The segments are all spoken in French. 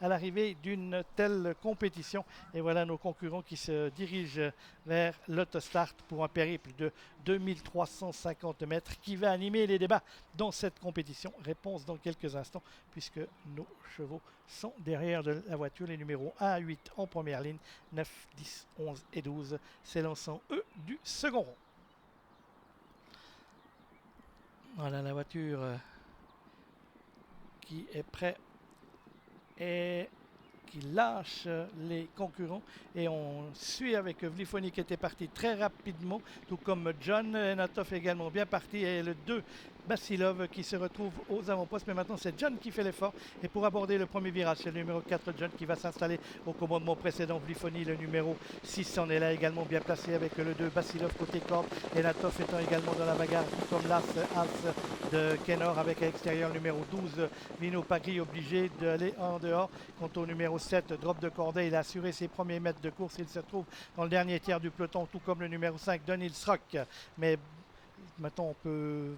à l'arrivée d'une telle compétition. Et voilà nos concurrents qui se dirigent vers l'autostart pour un périple de 2350 mètres qui va animer les débats dans cette compétition. Réponse dans quelques instants puisque nos chevaux sont derrière de la voiture. Les numéros 1 à 8 en première ligne, 9, 10, 11 et 12 s'élançant eux du second rond. Voilà la voiture qui est prête et qui lâche les concurrents. Et on suit avec Vlifoni qui était parti très rapidement, tout comme John. Natov également bien parti et le 2 Basilov qui se retrouve aux avant-postes. Mais maintenant c'est John qui fait l'effort. Et pour aborder le premier virage, c'est le numéro 4 John qui va s'installer au commandement précédent. Vlifoni, le numéro 6, en est là également bien placé avec le 2 Basilov côté corde. Et Natov étant également dans la bagarre, tout comme l'As de Kenor avec à l'extérieur le numéro 12 Vino Pagri obligé d'aller en dehors. Quant au numéro 7 Drop de Corday, il a assuré ses premiers mètres de course. Il se trouve dans le dernier tiers du peloton, tout comme le numéro 5 Donils Rock. Mais maintenant on peut...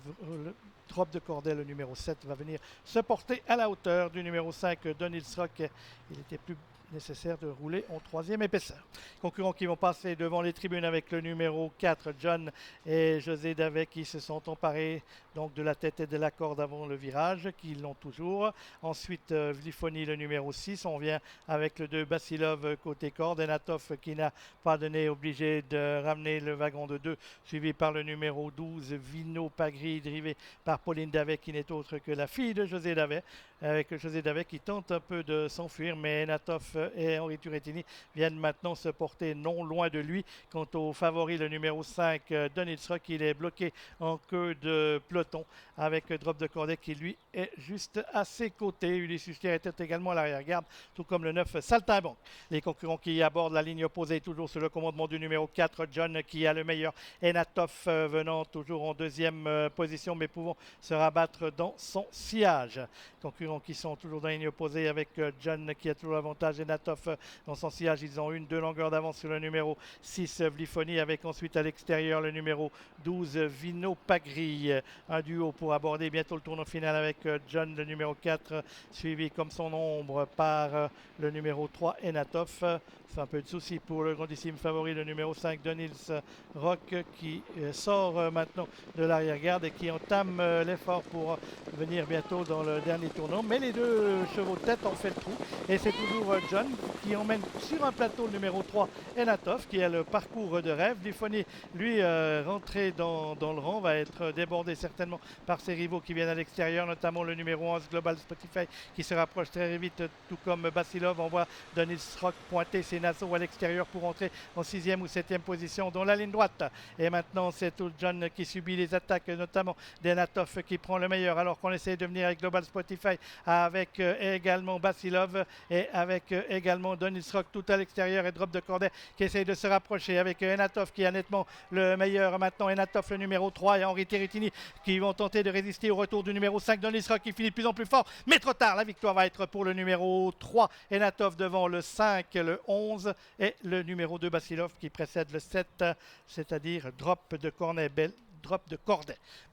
Drop de Corday, le numéro 7, va venir se porter à la hauteur du numéro 5 Donils Rock. Il était plus nécessaire de rouler en troisième épaisseur. Concurrents qui vont passer devant les tribunes avec le numéro 4 John et José Davet qui se sont emparés donc de la tête et de la corde avant le virage, qui l'ont toujours. Ensuite Vlifoni, le numéro 6, on vient avec le 2 Basilov côté corde et Natov qui n'a pas donné, obligé de ramener le wagon de 2, suivi par le numéro 12 Vino Pagri, drivé par Pauline Davet qui n'est autre que la fille de José Davet, avec José Davet qui tente un peu de s'enfuir, mais Natov et Henri Turettini viennent maintenant se porter non loin de lui. Quant au favori, le numéro 5 Donils Rock, il est bloqué en queue de peloton avec Drop de Corday qui lui est juste à ses côtés. Ulysse Hustier était également à l'arrière-garde, tout comme le 9 Saltimbanque. Les concurrents qui abordent la ligne opposée, toujours sous le commandement du numéro 4 John qui a le meilleur, et Natov venant toujours en deuxième position mais pouvant se rabattre dans son sillage. Concurrents qui sont toujours dans la ligne opposée avec John qui a toujours l'avantage et Natov dans son sillage. Ils ont deux longueurs d'avance sur le numéro 6 Vlifoni avec ensuite à l'extérieur le numéro 12 Vino Pagri. Un duo pour aborder bientôt le tournoi final avec John, le numéro 4, suivi comme son ombre par le numéro 3 Natov. C'est un peu de souci pour le grandissime favori, le numéro 5 Donils Rock qui sort maintenant de l'arrière-garde et qui entame l'effort pour venir bientôt dans le dernier tournant. Mais les deux chevaux de tête ont fait le trou et c'est toujours John qui emmène sur un plateau le numéro 3 Natov qui a le parcours de rêve. Vlifoni, lui, rentré dans le rang, va être débordé certainement par ses rivaux qui viennent à l'extérieur, notamment le numéro 11 Global Spotify qui se rapproche très vite, tout comme Basilov. On voit Donils Rock pointer ses naseaux à l'extérieur pour entrer en 6e ou 7e position dans la ligne droite. Et maintenant c'est tout John qui subit les attaques, notamment d'Enatov qui prend le meilleur, alors qu'on essaie de venir avec Global Spotify, avec également Basilov et avec également Donils Rock tout à l'extérieur, et Drop de Corday qui essaie de se rapprocher avec Enatov qui a nettement le meilleur maintenant. Enatov le numéro 3 et Henri Turettini qui vont tenter de résister au retour du numéro 5 Donils Rock qui finit de plus en plus fort, mais trop tard. La victoire va être pour le numéro 3 Enatov devant le 5, le 11 et le numéro 2 Basilov qui précède le 7, c'est-à-dire Drop de Corday.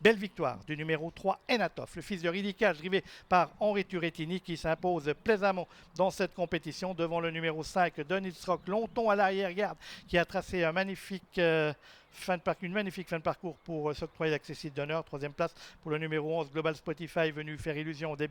Belle victoire du numéro 3 Enatov, le fils de Ridicage, drivé par Henri Turettini qui s'impose plaisamment dans cette compétition devant le numéro 5 Donils Rock, longtemps à l'arrière-garde, qui a tracé un magnifique une magnifique fin de parcours pour s'octroyer l'accessible d'honneur. Troisième place pour le numéro 11 Global Spotify, venu faire illusion au début